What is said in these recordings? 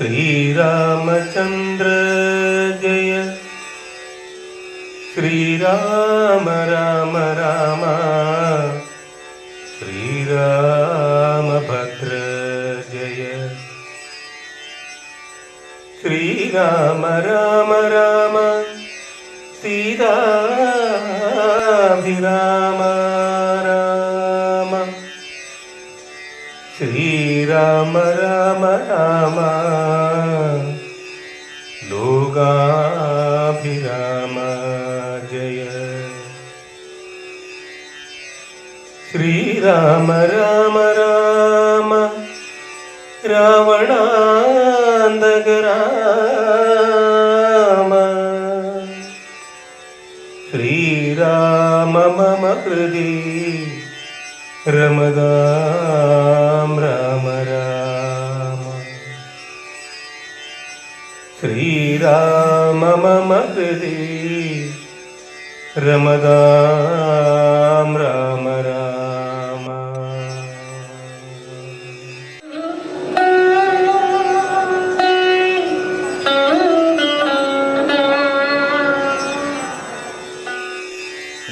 ശ്രീരാമചന്ദ്ര ജയ ശ്രീരാമ രാമ രാമ ശ്രീരാമഭദ്ര ജയ ശ്രീരാമ രാമ രാമ സീതാഭിരാമ രാമ ശ്രീരാമ രാമ രാമ ലോകാഭിരാമ ജയ ശ്രീരാമ രാമ രാമ രാവണാന്തക രാമ ശ്രീരാമ മമ ഹൃദി രമതാം രാമ രാമ ശ്രീരാമ മമ ഹൃദി രമതാം രാമ രാമ.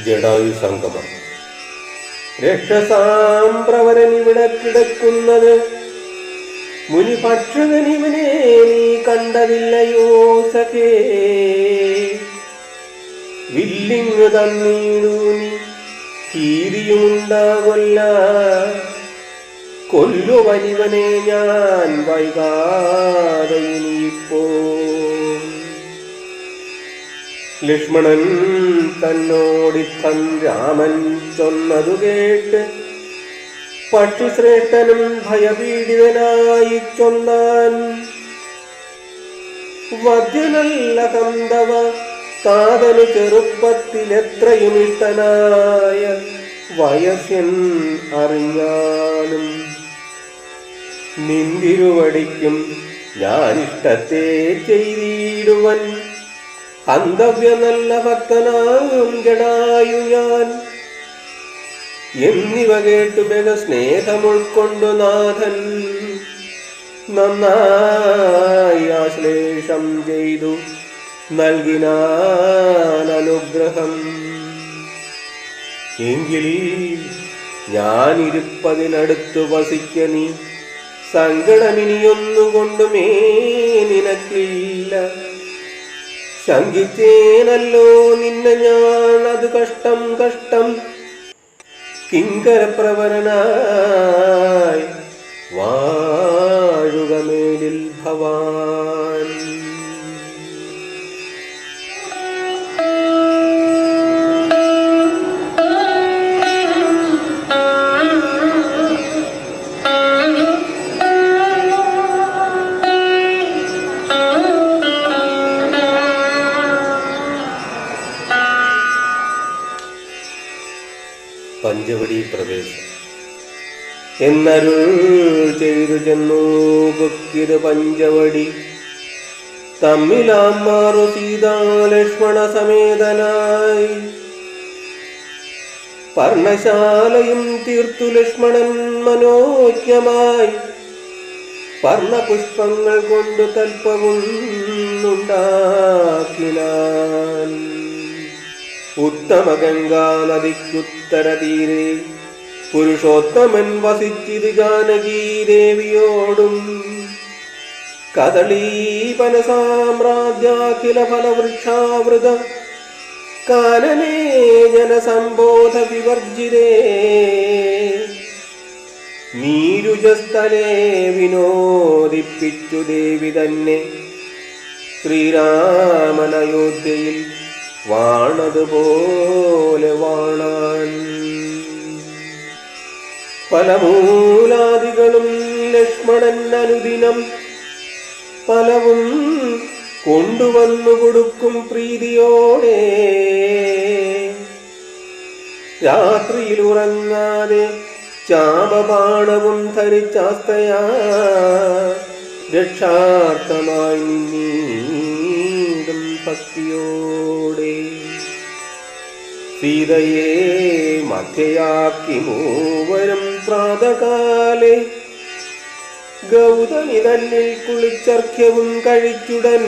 ജടായു സംഗമം. രക്ഷസാംപ്രവരനിവിടെ കിടക്കുന്നത് മുനിപക്ഷകനിവനെ നീ കണ്ടതില്ലയോ സഖേ? വില്ലിങ്ങു തന്നീടു നീ ഭീതിയുമുണ്ടാകൊല്ല, കൊല്ലുവനിവനെ ഞാൻ വൈകാതെ ഇനിയിപ്പോ. ലക്ഷ്മണൻ തന്നോടിത്തൻ രാമൻ ചൊന്നതു കേട്ട് പക്ഷിശ്രേഷ്ഠനും ഭയപീഡിതനായി ചൊന്നാൻ, വദ്യനല്ല കന്തവ താതനു ചെറുപ്പത്തിലെത്രയും ഇഷ്ടനായ വയസ്യൻ അറിഞ്ഞാലും നിന്തിരുവടിക്കും ഞാനിഷ്ടത്തെ ചെയ്തിടുവൻ. ഹന്തവ്യ നല്ല ഭക്തനാം ജടായു ഞാൻ എന്നിവ കേട്ടു ബഹ സ്നേഹമുൾക്കൊണ്ടു നാഥൻ നന്നായി ആശ്ലേഷം ചെയ്തു നൽകിനാൻ അനുഗ്രഹം. എങ്കിൽ ഞാനിരുപ്പതിനടുത്തു വസിക്ക നീ സങ്കടമിനിയൊന്നുകൊണ്ടുമേ നിനക്കില്ല. ശങ്കിച്ചേനല്ലോ നിന്നെ ഞാൻ, അത് കഷ്ടം കഷ്ടം. കിങ്കരപ്രവരനായി വാഴുക മേലിൽ ഭവാൻ. പഞ്ചവടി പ്രവേശം. എന്നരുൾ ചെയ്തു ചെന്നു പൊക്കിത് പഞ്ചവടി തമ്മിലാമാറു സീതാലക്ഷ്മണ സമേതനായി. പർണശാലയും തീർത്തു ലക്ഷ്മണൻ മനോജ്ഞമായി, പർണപുഷ്പങ്ങൾ കൊണ്ടു തൽപ്പവും ഉണ്ടാക്കിനാൻ. ഉത്തമ ഗംഗാ നദിക്കുത്തരതീരെ പുരുഷോത്തമൻ വസിച്ചിത് ജാനകീ ദേവിയോടും. കദളീപന സാമ്രാജ്യാഖില ഫലവൃക്ഷാവൃത കാനനേ ജനസംബോധ വിവർജിതേ. നീരുജസ്ഥലേ വിനോദിപ്പിച്ചു ദേവി തന്നെ ശ്രീരാമനയോധ്യയിൽ വാണതുപോലെ വാണാൻ. ഫലമൂലാദികളും ലക്ഷ്മണൻ അനുദിനം ഫലവും കൊണ്ടുവന്നു കൊടുക്കും പ്രീതിയോടെ. രാത്രിയിൽ ഉറങ്ങാതെ ചാപബാണവും ധരിച്ചാസ്തയാ രക്ഷാർത്ഥമായി നിന്നീടും ഭക്തിയോടെ. സീതയെ മധ്യയാക്കി മൂവരും പ്രാതകാലെ ഗൗതമി തന്നിൽ കുളിച്ചർഘ്യവും കഴിച്ചുടൻ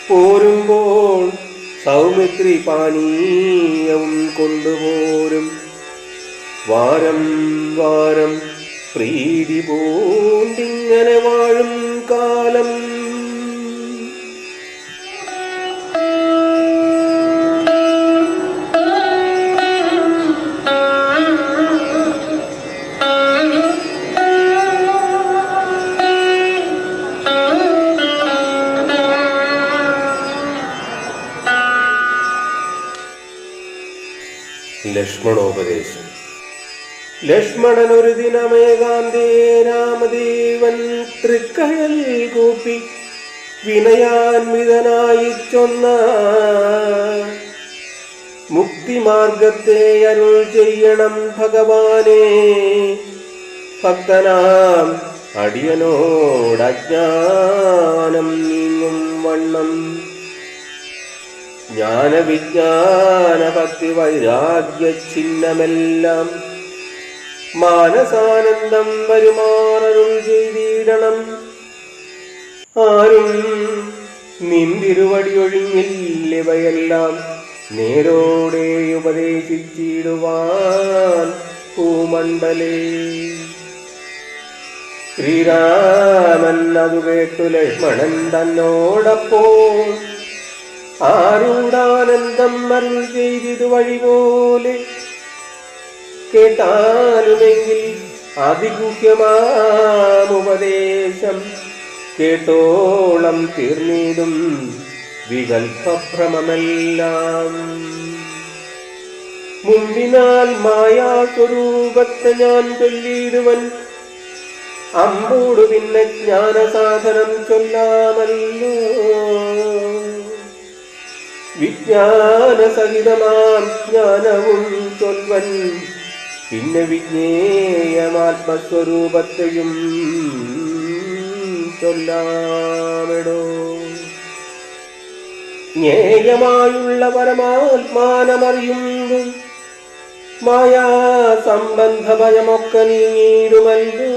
പോരുമ്പോൾ സൗമിത്രി പാനീയവും കൊണ്ടുപോരും. വാരം വാരം പ്രീതി പൂണ്ടിങ്ങനെ വാഴും കാലം. ലക്ഷ്മണോപദേശം. ലക്ഷ്മണൻ ഒരു ദിനമേകാന്തേ രാമദേവൻ തൃക്കഴൽ കൂപ്പി വിനയാൻവിതനായി ചൊന്ന മുക്തിമാർഗത്തെ അരുൾ ചെയ്യണം ഭഗവാനെ. ഭക്തനാം അടിയനോടജ്ഞാനം നീങ്ങും വണ്ണം ജ്ഞാനവിജ്ഞാന ഭക്തി വൈരാഗ്യ ചിഹ്നമെല്ലാം മാനസാനന്ദം വരുമാറരുൾ ചെയ്തിടണം. ആരും നിന്തിരുവടി ഒഴിഞ്ഞില്ലിവയെല്ലാം നേരോടെ ഉപദേശിച്ചിടുവാൻ ഭൂമണ്ഡലേ. ശ്രീരാമൻ അതു കേട്ടു ലക്ഷ്മണൻ തന്നോടപ്പോൾ ആരൂഢാനന്ദം അരുൾ ചെയ്തിതു വഴി പോലെ. കേട്ടാലുമെങ്കിൽ അതിഗുഹ്യമാമുപദേശം കേട്ടോളം തീർന്നിടും വികൽഭ്രമമെല്ലാം. മുമ്പിനാൽ മായാസ്വരൂപത്തെ ഞാൻ ചൊല്ലിയിടുവൻ അമ്പോടു പിന്നെ ജ്ഞാനസാധനം ചൊല്ലാമല്ലോ. വിജ്ഞാനസഹിതമാം ജ്ഞാനവും ചൊൽവൻ പിന്നെ വിജ്ഞേയമാത്മസ്വരൂപത്തെയും ചൊല്ലാമെടോ. ജ്ഞേയമായുള്ള പരമാത്മാനമറിയുമ്പോൾ മായാ സംബന്ധ ഭയമൊക്കെ നീങ്ങിയിടുമല്ലോ.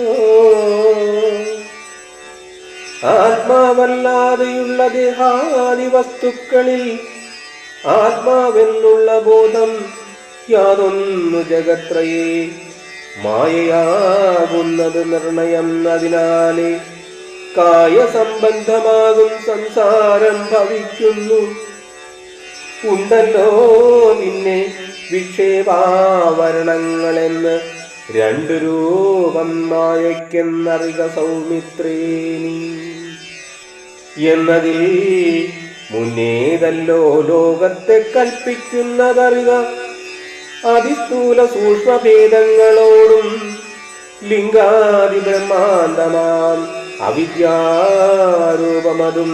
ആത്മാവല്ലാതെയുള്ള ദേഹാദി വസ്തുക്കളിൽ ആത്മാവെന്നുള്ള ബോധം യാതൊന്നു ജഗത്രയേ മായയാകുന്നത് നിർണയം. അതിനാലെ കായസംബന്ധമാകും സംസാരം ഭവിക്കുന്നു. ഉണ്ടല്ലോ പിന്നെ വിക്ഷേപാവരണങ്ങളെന്ന് രണ്ടു രൂപം മായയ്ക്കെന്നറിക സൗമിത്രേണി. എന്നതിൽ മുന്നേതല്ലോ ലോകത്തെ കൽപ്പിക്കുന്നതറിക. അതിസ്ഥൂല സൂക്ഷ്മഭേദങ്ങളോടും ലിംഗാദി ബ്രഹ്മാന്തമാം അവിദ്യാരൂപമതും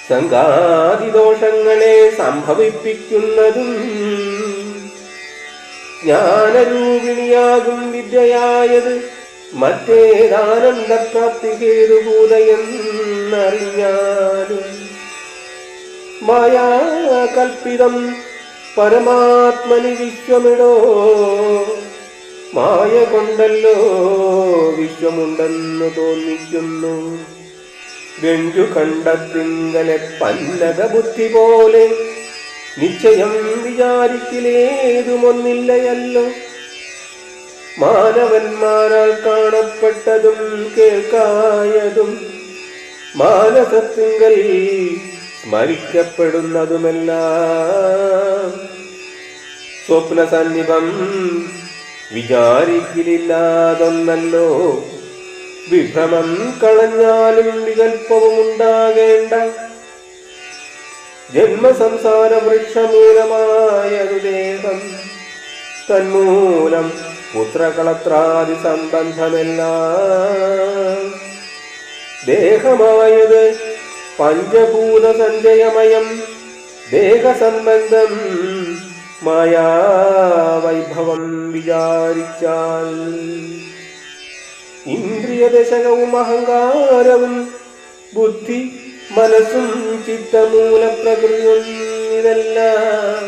സംഘാതിദോഷങ്ങളെ സംഭവിപ്പിക്കുന്നതും ജ്ഞാനരൂപിണിയാകും വിദ്യയായത് മറ്റേതാനന്ദപ്രാപ്തി ഹേതുഭൂതയെന്നറിഞ്ഞാലും മായാകൽപ്പിതം പരമാത്മനി വിശ്വമിടോ. മായ കൊണ്ടല്ലോ വിശ്വമുണ്ടെന്ന് തോന്നിക്കുന്നു. രഞ്ജു കണ്ടത്തിങ്കലെ പന്നക ബുദ്ധി പോലെ നിശ്ചയം വിചാരിക്കലേതുമൊന്നില്ലയല്ലോ. മാനവന്മാരാൽ കാണപ്പെട്ടതും കേൾക്കായതും മാനസത്തിങ്കൽ സ്മരിക്കപ്പെടുന്നതുമെല്ലാം സ്വപ്നസന്നിഭം വിചാരിക്കലില്ലാതൊന്നല്ലോ. വിഭ്രമം കളഞ്ഞാലും വികൽപ്പവും ഉണ്ടാകേണ്ട. ജന്മസംസാര വൃക്ഷമൂലമായതു ദേഹം. തന്മൂലം പുത്രകളത്രാദി സംബന്ധമെല്ലാം. ദേഹമായത് പഞ്ചഭൂത സഞ്ചയമയം. ദേഹസംബന്ധം മായാവൈഭവം വിചാരിച്ചാൽ ഇന്ദ്രിയദശകവും അഹങ്കാരവും ബുദ്ധി മനസ്സും ചിത്തമൂലപ്രകൃതിയും ഇതെല്ലാം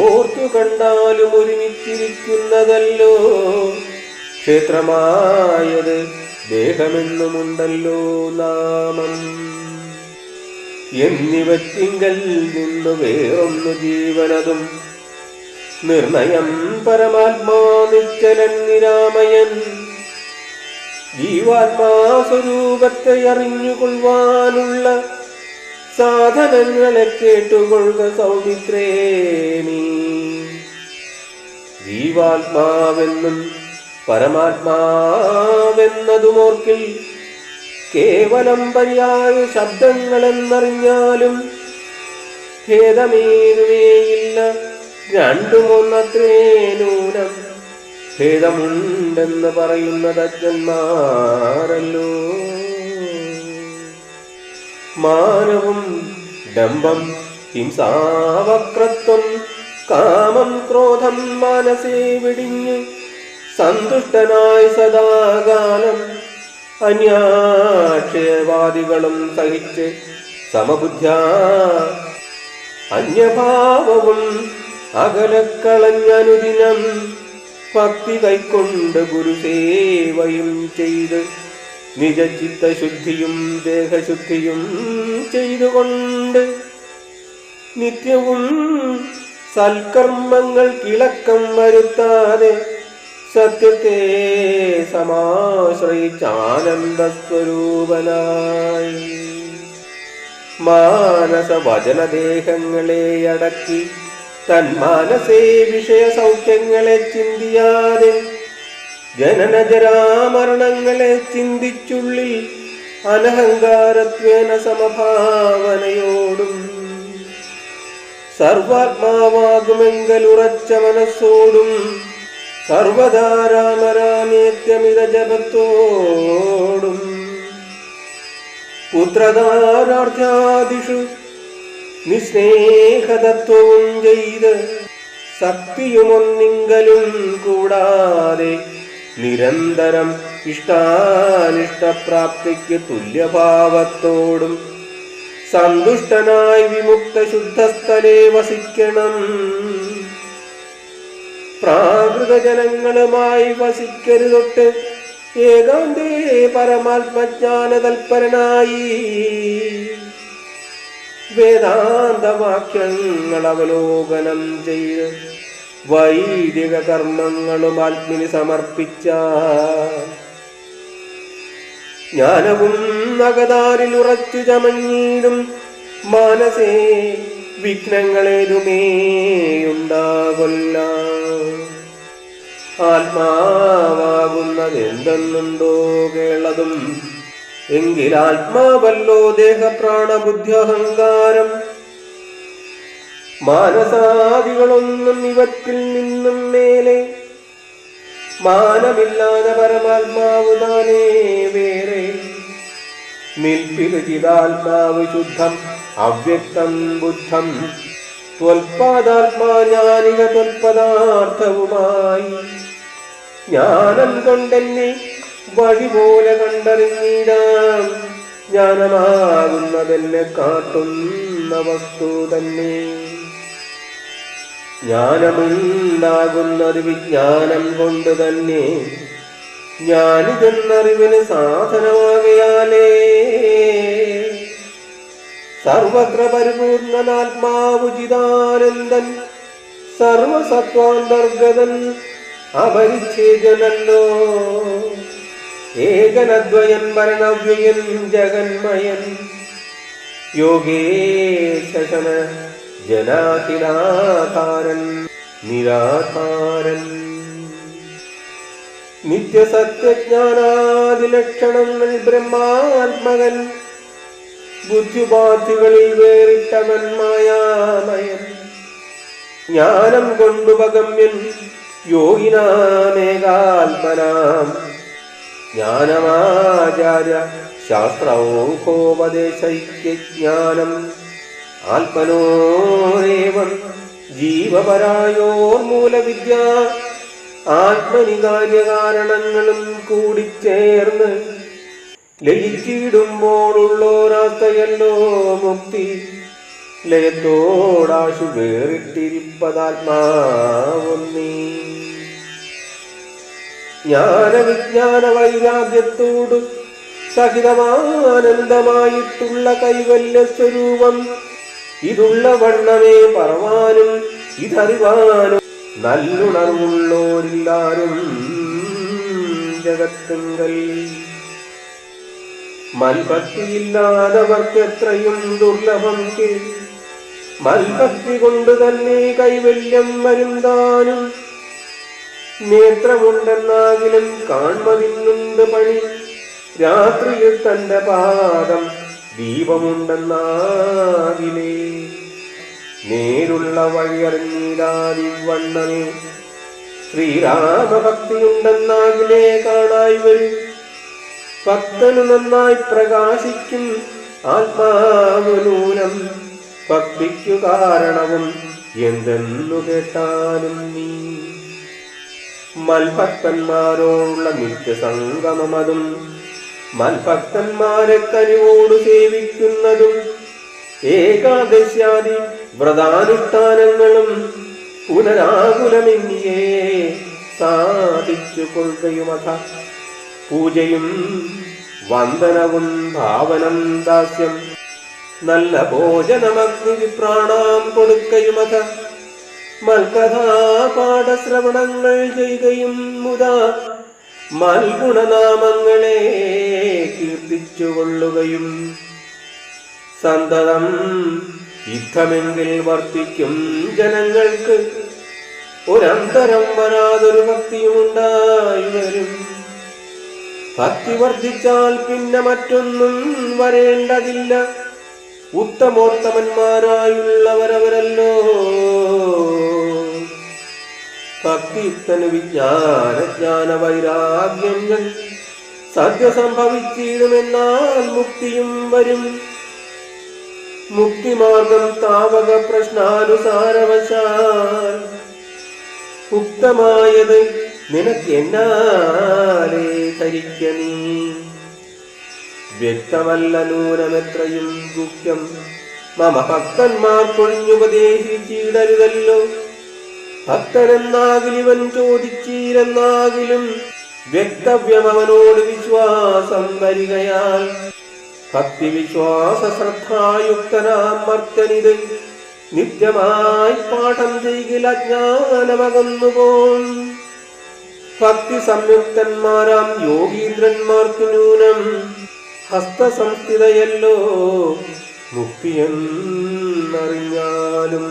ഓർത്തു കണ്ടാലും ഒരുമിച്ചിരിക്കുന്നതല്ലോ. ക്ഷേത്രമായത് ദേഹമെന്നുമുണ്ടല്ലോ നാമം. എന്നിവറ്റിങ്കൽ നിന്നു വേറൊന്നു ജീവനതും നിർണയം പരമാത്മാ നിശ്ചലൻ നിരാമയൻ. ജീവാത്മാസ്വരൂപത്തെ അറിഞ്ഞുകൊള്ളുവാനുള്ള സാധനങ്ങളെ കേട്ടുകൊള്ളുക സൗമിത്രേ നീ. ജീവാത്മാവെന്നും പരമാത്മാവെന്നതുമോർക്കിൽ കേവലം പര്യായ ശബ്ദങ്ങളെന്നറിഞ്ഞാലും ഭേദമേതുമേയില്ല, രണ്ടുമൊന്നത്രേ നൂനം. ഭേദമുണ്ടെന്ന് പറയുന്നത് അജ്ഞന്മാരല്ലോ. മാനവും ഡംബം ഹിംസാവക്രത്വം കാമം ക്രോധം മനസ്സേ വെടിഞ്ഞ് സന്തുഷ്ടനായി സദാകാലം അന്യാക്ഷയവാദികളും സഹിച്ച് സമബുദ്ധ്യാ അന്യഭാവവും അകലക്കളഞ്ഞനുദിനം ഭക്തി കൈക്കൊണ്ട് ഗുരുസേവയും ചെയ്ത് നിജചിത്തശുദ്ധിയും ദേഹശുദ്ധിയും ചെയ്തുകൊണ്ട് നിത്യവും സൽക്കർമ്മങ്ങൾ കിളക്കം വരുത്താതെ സത്യത്തെ സമാശ്രയിച്ചാനന്ദസ്വരൂപനായി മാനസവചനദേഹങ്ങളെ അടക്കി തന്മാനസേ വിഷയ സൗഖ്യങ്ങളെ ചിന്തിയാതെ ജനനജരാമരണങ്ങളെ ചിന്തിച്ചുള്ളിൽ അനഹങ്കാരത്വേന സമഭാവനയോടും സർവാത്മാവാകുമെങ്കലുറച്ച മനസ്സോടും സർവധാരാമരാമേത്യമിത ജപത്തോടും പുത്രധാരാർത്ഥ്യാദിഷു നിസ്നേഹതത്വവും ചെയ്ത് ശക്തിയുമൊന്നിങ്കലും കൂടാതെ നിരന്തരം ഇഷ്ടാനിഷ്ടപ്രാപ്തിക്ക് തുല്യഭാവത്തോടും സന്തുഷ്ടനായി വിമുക്ത ശുദ്ധസ്ഥലേ വസിക്കണം. പ്രാകൃതജനങ്ങളുമായി വസിക്കരുതൊട്ട് ഏകാന്തേ പരമാത്മജ്ഞാന തൽപരനായി വേദാന്തവാക്യങ്ങൾ അവലോകനം ചെയ്ത് വൈദിക കർമ്മങ്ങളും ആത്മിനി സമർപ്പിച്ച ജ്ഞാനവും നഗതാരിൽ ഉറച്ചു ചമഞ്ഞിടും മാനസേ വിഘ്നങ്ങളേതുമേയുണ്ടാകൊല്ല. ആത്മാവാകുന്നതെന്തെന്നുണ്ടോ കേളതും എങ്കിലാത്മാവല്ലോ ദേഹപ്രാണബുദ്ധ്യഹങ്കാരം. മാനസാദികളൊന്നും ഇവറ്റിൽ നിന്നും മേലെ മാനമില്ലാതെ പരമാത്മാവ് താനേ വേറെ. നിൽപ്പിത് ചിതാത്മാവ് ശുദ്ധം അവ്യക്തം ബുദ്ധം ത്വൽപാദാത്മാ ജ്ഞാനിക ത്വൽപദാർത്ഥവുമായി ജ്ഞാനം കൊണ്ടെന്നെ വഴി പോലെ കണ്ടറിഞ്ഞിടാം. ജ്ഞാനമാകുന്നതെന്നെ കാട്ടുന്ന വസ്തു തന്നെ. ജ്ഞാനമുണ്ടാകുന്നത് വിജ്ഞാനം കൊണ്ട് തന്നെ. ജ്ഞാനിതെന്നറിവിന് സാധനമാകയാലേ സർവത്ര പരിപൂർണനാത്മാവുചിതാനന്ദൻ സർവസത്വാന്തർഗതൻ അപരിച്ഛേദനല്ലോ. ഏകനദ്വയൻ ഭരണവ്യയൻ ജഗന്മയൻ യോഗേശന ജനാഖിലാധാരൻ നിരാധാരൻ. നിത്യസത്യജ്ഞാനാദിലക്ഷണങ്ങൾ ബ്രഹ്മാത്മകൻ ബുദ്ധിബാധികളിൽ വേറിട്ടവൻ മായാമയൻ. ജ്ഞാനം കൊണ്ടുപഗമ്യൻ യോഗിനാമേകാത്മനാം ജ്ഞാനമാചാര്യ ശാസ്ത്രൗഖോപദേശൈക്യജ്ഞാനം ആത്മനോരേവം ജീവപരായോർമൂലവിദ്യ. ആത്മനി കാര്യകാരണങ്ങളും കൂടിച്ചേർന്ന് ലയിച്ചിടുമ്പോഴുള്ളോരാസ്തയല്ലോ മുക്തി. ലയത്തോടാശു വേറിട്ടിരിപ്പതാത്മാവൊന്നീ. ജ്ഞാനവിജ്ഞാന വൈരാഗ്യത്തോട് സഹിതമാനന്ദമായിട്ടുള്ള കൈവല്യ സ്വരൂപം ഇതുള്ള വണ്ണമേ പറവാനും ഇതറിവാനും നല്ലുണർവുള്ളോരില്ലാരും ജഗത്തിങ്കൽ. മൽഭക്തിയില്ലാതവർക്ക് എത്രയും ദുർലഭം മൽഭക്തി കൊണ്ട് തന്നെ കൈവല്യം വരുന്താനും. നേത്രമുണ്ടെന്നാകിലും കാൺമതിന്നുണ്ട് പണി, രാത്രിയിൽ തന്റെ പാദം ദീപമുണ്ടെന്നാകിലേ. നേരുള്ള വഴിയറിഞ്ഞിടാതിവണ്ണമേ ശ്രീരാമഭക്തിയുണ്ടെന്നാകിലേ കാണായി വരും. ഭക്തനു നന്നായി പ്രകാശിക്കും ആത്മാവു നൂനം, ഭക്തിക്കു കാരണവും എന്തെന്നു കേട്ടാലും നീ. മൽഭക്തന്മാരോടുള്ള നിത്യസംഗമതും മൽഭക്തന്മാരെ കനിവോടു സേവിക്കുന്നതും ഏകാദശ്യാദി വ്രതാനുഷ്ഠാനങ്ങളും പുനരാകുലമെന്നിയേ സാധിച്ചു കൊള്ളുകയുമഥ. പൂജയും വന്ദനവും ഭാവനം ദാസ്യം നല്ല ഭോജനമഗ്നി വിപ്രാണാം കൊടുക്കയുമഥ. മൽകഥാപാഠശ്രവണങ്ങൾ ചെയ്യുകയും മുതാ മൽഗുണനാമങ്ങളെ കീർത്തിച്ചു കൊള്ളുകയും. സന്തതം യുദ്ധമെങ്കിൽ വർത്തിക്കും ജനങ്ങൾക്ക് ഒരന്തരം വരാതൊരു ഭക്തിയുമുണ്ടായി വരും. ഭക്തി വർദ്ധിച്ചാൽ പിന്നെ മറ്റൊന്നും വരേണ്ടതില്ല. ഉത്തമോത്തമന്മാരായുള്ളവരവരല്ലോ. ഭക്തിയുക്തന് വിജ്ഞാന വൈരാഗ്യങ്ങൾ സദ്യ സംഭവിച്ചിടുമെന്നാൽ മുക്തിയും വരും. മുക്തിമാർഗം താവക പ്രശ്നാനുസാരവശാൽ ഉക്തമായത് നിനക്ക് എന്നാലേ ധരിക്ക നീ. വ്യക്തമല്ല നൂനമെത്രയും ഗുഹ്യം മമ ഭക്തന്മാർക്കൊഴിഞ്ഞുപദേശിച്ചിടരുതല്ലോ. ഭക്തനെന്നാകിലിവൻ ചോദിച്ചീരെന്നാകിലും വ്യക്തവ്യം അവനോട് വിശ്വാസം വരികയാൽ. ഭക്തിവിശ്വാസ ശ്രദ്ധായുക്തനാം മർത്തനിത് നിത്യമായി പാഠം ചെയ്കിൽ അജ്ഞാനമകന്നുപോൻ. ഭക്തി സംയുക്തന്മാരാം യോഗീന്ദ്രന്മാർക്ക് നൂനം ഹസ്തസംസ്ഥിതയല്ലോ മുക്തിയെന്നറിഞ്ഞാലും.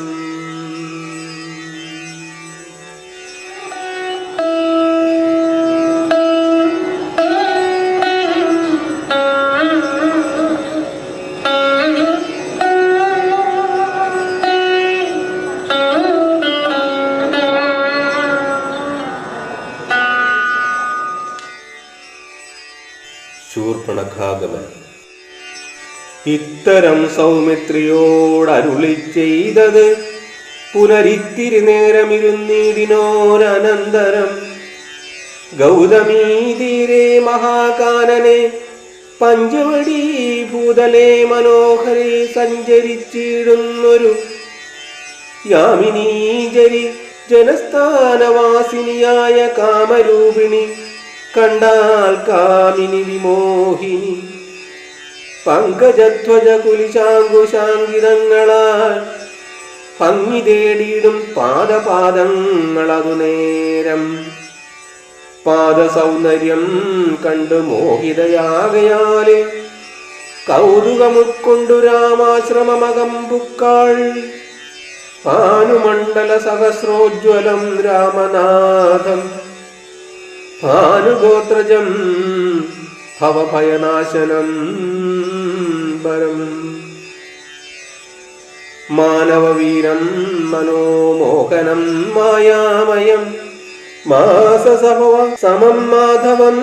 ശൂർപ്പണഖാഗമനം. ഇത്തരം സൗമിത്രിയോടരുളി ചെയ്തത് പുനരിത്തിരി നേരമിരുന്നിടിനോരനന്തരം. ഗൗതമീ തീരെ മഹാകാനനെ പഞ്ചവടി ഭൂതലേ മനോഹരെ സഞ്ചരിച്ചിടുന്നൊരു യാമിനീജരി ജനസ്ഥാനവാസിനിയായ കാമരൂപിണി കണ്ടാൽ കാമിനി വിമോഹിനി. പങ്കജധ്വജ കുലിശാങ്കുശാങ്കിതങ്ങളാൽ ഭംഗി തേടിയിടും പാദപാദങ്ങളതു നേരം. പാദസൗന്ദര്യം കണ്ടു മോഹിതയാകയാലെ കൗതുകമുക്കൊണ്ടു രാമാശ്രമമകമ്പുക്കാൾ. ഭാനുമണ്ഡല സഹസ്രോജ്വലം രാമനാഥം ഭാനുഗോത്രജം ഭവഭയനാശനം പരം. മാനവവീരം മനോമോഹനം മായാമയം മാസസഭവ സമം മാധവം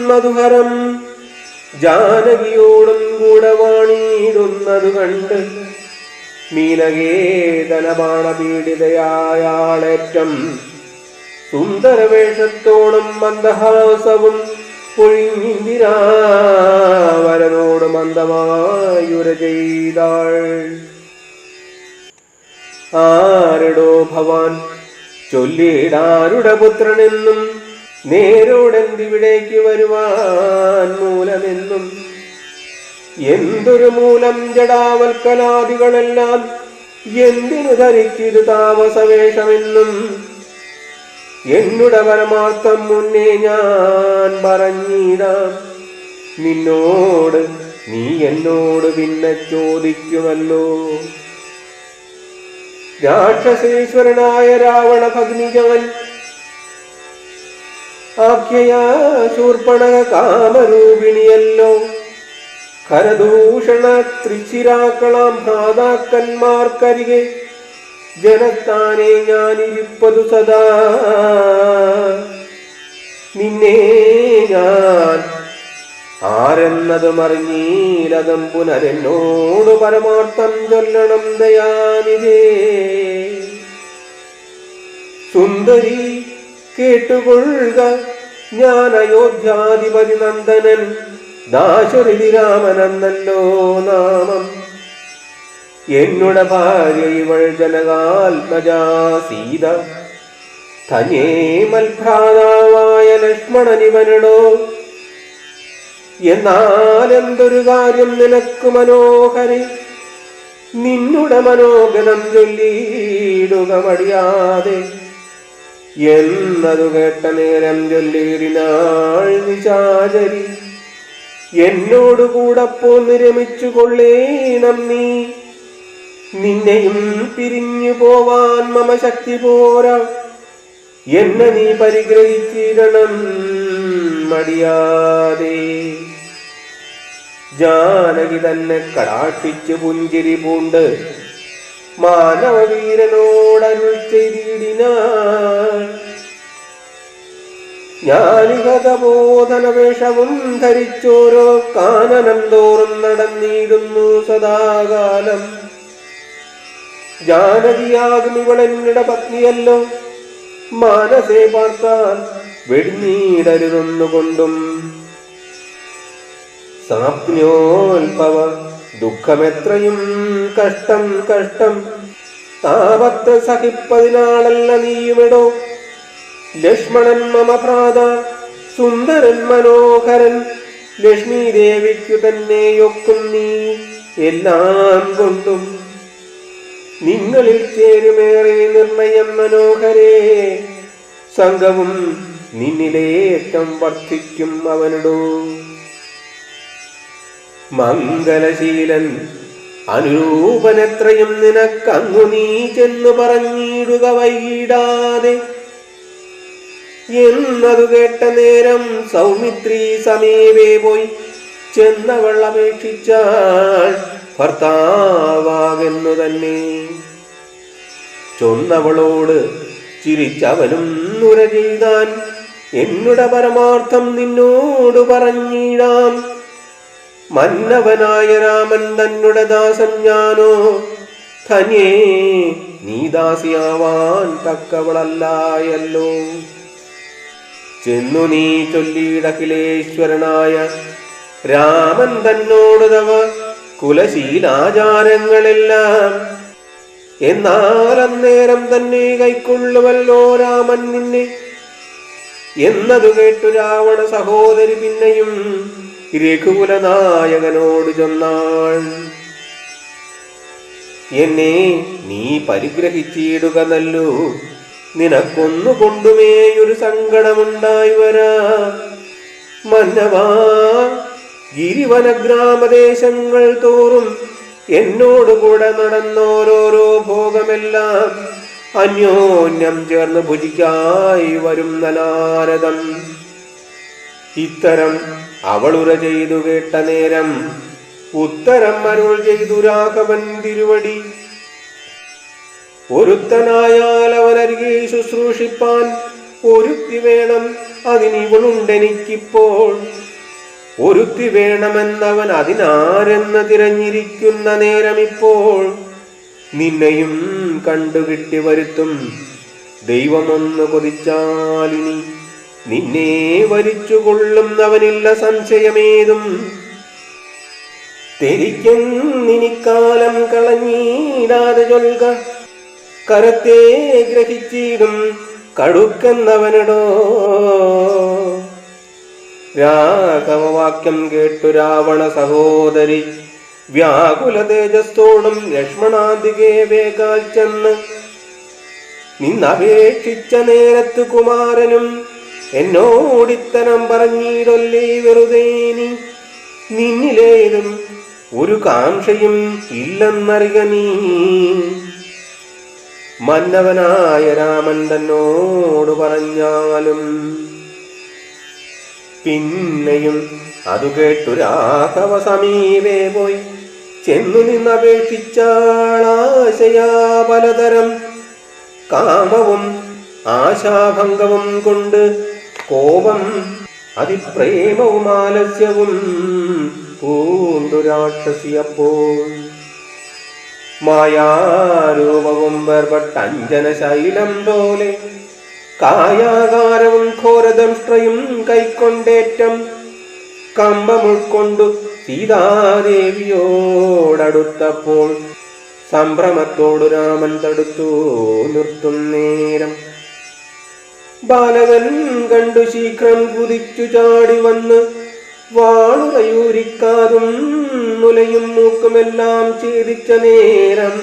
മധുഹരം. ജാനകിയോടും കൂടെ വാണിയിടുന്നതു കണ്ട് മീനകേതനബാണപീഡിതയാളേറ്റം സുന്ദരവേഷത്തോടും മന്ദഹാസവും പൊഴിഞ്ഞിന്ദിരാവരനോട് മന്ദമായുര ചെയ്താൾ. ആരടോ ഭവാൻ ചൊല്ലിടാരുടെ പുത്രനെന്നും നേരോടെന്തിവിടേക്ക് വരുവാൻ മൂലമെന്നും എന്തൊരു മൂലം ജഡാവൽക്കലാദികളെല്ലാം എന്തിനു ധരിച്ചിത് താമസവേഷമെന്നും എന്നുടെ പരമാർത്ഥം മുന്നേ ഞാൻ പറഞ്ഞിടാം നിന്നോട്. നീ എന്നോട് പിന്നെ ചോദിക്കുമല്ലോ. രാക്ഷസേശ്വരനായ രാവണ ഭഗ്നിജവൻ ആഖ്യയാ ശൂർപ്പണക കാമരൂപിണിയല്ലോ. ഖരദൂഷണ ത്രിശിരാക്കളാം ഭ്രാതാക്കന്മാർക്കരികെ ജനത്താനെ ഞാനിരിപ്പതു സദാ. നിന്നെ ഞാൻ ആരെന്നത് മറിഞ്ഞീലകം പുനരെന്നോട് പരമാർത്ഥം ചൊല്ലണം ദയാനിധേ. സുന്ദരി കേട്ടുകൊള്ളുക, ഞാൻ അയോധ്യാധിപതി നന്ദനൻ ദാശരഥി രാമനെന്നല്ലോ നാമം. എന്നുടെ ഭാര്യ ഇവൾ ജനകാത്മജാ സീത. തനേ മൽഭ്രാതാവായ ലക്ഷ്മണനിവനടോ. എന്നാൽ എന്തൊരു കാര്യം നിനക്ക് മനോഹരി, നിന്നുടെ മനോഗണം ചൊല്ലിയിടുക മടിയാതെ എന്നതു കേട്ട നേരം ചൊല്ലിയിടിനാൾ നിശാചരി. എന്നോട് കൂടെ പോന്ന് രമിച്ചു കൊള്ളേണം നീ. നിന്നെയും പിരിഞ്ഞു പോവാൻ മമ ശക്തി പോരാ. എന്നെ നീ പരിഗ്രഹിച്ചിടണം മടിയാതെ. ജാനകി തന്നെ കടാക്ഷിച്ചു പുഞ്ചിരി പൂണ്ട് മാനവവീരനോടരുൾ ചെയ്തിടിനാൾ. ജ്ഞാനികതബോധന വേഷവും ധരിച്ചോരോ കാനനം തോറും നടന്നിടുന്നു സദാകാലം. ജാനകിയാകും ഇവളെന്നിട പത്നിയല്ലോ. മാനസേ പാർത്താൽ വെടിഞ്ഞീടരുതൊന്നുകൊണ്ടും. സാപ്നോൽഭവ ദുഃഖമെത്രയും കഷ്ടം കഷ്ടം. താപത്ത് സഹിപ്പതിനാളല്ല നീയുമെടോ. ലക്ഷ്മണൻ മമ ഭ്രാത സുന്ദരൻ മനോഹരൻ. ലക്ഷ്മി ദേവിക്കു തന്നെയൊക്കും നീ എല്ലാം കൊണ്ടും. നിങ്ങളിൽ ചേരുമേറെ നിർണയം മനോഹരേ. സംഘവും നിന്നിലേറ്റം വർദ്ധിക്കും അവനോടോ. മംഗലശീലൻ അനുരൂപനെത്രയും നിനക്കങ്ങു നീ ചെന്നു പറഞ്ഞിടുക വൈകിടാതെ എന്നതു കേട്ട നേരം സൗമിത്രി സമീപേ പോയി ചെന്നവൾ അപേക്ഷിച്ചാൾ ഭർത്താവാകുന്നു തന്നെ. ചൊന്നവളോട് ചിരിച്ചവനും നുര ചെയ്താൻ എന്നുടെ പരമാർത്ഥം നിന്നോട് പറഞ്ഞിടാം. മന്നവനായ രാമൻ തന്നുടെ ദാസൻ ഞാനോ. ധന്യേ നീ ദാസിയാവാൻ തക്കവളല്ലായല്ലോ. ചെന്നു നീ ചൊല്ലിയിടഖിലേശ്വരനായ രാമൻ തന്നോട് തവ കുലശീലാചാരങ്ങളെല്ലാം. എന്നാൽ അന്നേരം തന്നെ കൈക്കൊള്ളുവല്ലോ രാമൻ നിന്നെ എന്നതു കേട്ടു രാവണ സഹോദരി പിന്നെയും രഘുകുലനായകനോട് ചൊന്നാൾ. എന്നെ നീ പരിഗ്രഹിച്ചിടുക നല്ലു. നിനക്കൊന്നുകൊണ്ടുമേയൊരു സങ്കടമുണ്ടായി വരാ. മന്നവാ ഗിരിവന ഗ്രാമദേശങ്ങൾ തോറും എന്നോടുകൂടെ നടന്നോരോരോ ഭോഗമെല്ലാം അന്യോന്യം ചേർന്ന് ഭുജിക്കായി വരും നാരദം. ഇത്തരം അവളുര ചെയ്തു കേട്ട നേരം ഉത്തരം അരുൾ ചെയ്തു രാഘവൻ തിരുവടി. ഒരുത്തനായാൽ അവനരികെ ശുശ്രൂഷിപ്പാൻ ഒരുത്തി വേണം, അതിനിവളുണ്ടെനിക്കിപ്പോൾ. ഒരുത്തി വേണമെന്നവൻ അതിനാരെന്ന് തിരഞ്ഞിരിക്കുന്ന നേരമിപ്പോൾ. നിന്നെയും കണ്ടുകിട്ടി വരുത്തും ദൈവമൊന്ന് കൊതിച്ചാലിനി. നിന്നെ വരിച്ചുകൊള്ളുന്നവനില്ല സംശയമേതും. തെരിക്കുന്നിനിക്കാലം കളഞ്ഞിടാതെ ചൊൽക. കരത്തെ ഗ്രഹിച്ചിടും കടുക്കെന്നവനടോ. രാഘവവാക്യം കേട്ടു രാവണ സഹോദരി വ്യാകുല തേജസ്സോടും ലക്ഷ്മണാദികെ വേഗാൽ ചെന്ന് നിന്നപേക്ഷിച്ച നേരത്ത് കുമാരനും എന്നോടിത്തരം പറഞ്ഞിടൊല്ലേ വെറുതെ നീ. നിന്നിലേതും ഒരു കാംക്ഷയും ഇല്ലെന്നറിക നീ. മന്നവനായ രാമൻ തന്നോട് പറഞ്ഞാലും പിന്നെയും അതു കേട്ടു രാഘവ സമീപേ പോയി ചെന്നു നിന്നപേക്ഷിച്ചാളാശയാ പലതരം. കാമവും ആശാഭംഗവും കൊണ്ട് കോപം അതിപ്രേമവും ആലസ്യവും പൂണ്ടു രാക്ഷസിയപ്പോൾ. മായാരൂപവും വേർപെട്ടഞ്ജന ശൈലം പോലെ കായാകാരവും ഘോരദംഷ്ട്രയും കൈക്കൊണ്ടേറ്റം കമ്പം ഉൾക്കൊണ്ടു സീതാദേവിയോടടുത്തപ്പോൾ സംഭ്രമത്തോടു രാമൻ തടുത്തു നിർത്തും നേരം. ബാലകൻ കണ്ടു ശീഘ്രം കുതിച്ചു ചാടി വന്ന് വാളുറയൂരിക്കാതും മുലയും മൂക്കുമെല്ലാം ഛേദിച്ച നേരം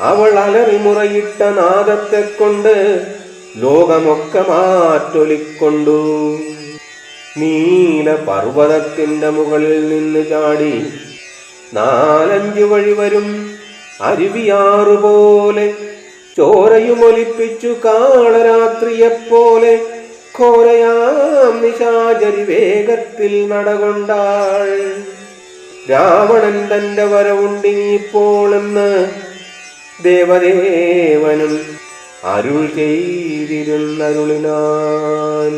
അവൾ അലറിമുറയിട്ട നാദത്തെ കൊണ്ട് ലോകമൊക്കെ മാറ്റൊലിക്കൊണ്ടു. നീല പർവ്വതത്തിന്റെ മുകളിൽ നിന്ന് ചാടി 4-5 വഴി വരും അരുവിയാറുപോലെ ചോരയുമൊലിപ്പിച്ചു കാളരാത്രിയെപ്പോലെ ഘോരയാം നിശാചരി വേഗത്തിൽ നടകൊണ്ടാൾ. രാവണൻ തന്റെ വരവുണ്ടിനിപ്പോളെന്ന് ദേവദേവനും അരുൾ ചെയ്തിരുന്നരുളിനാൻ.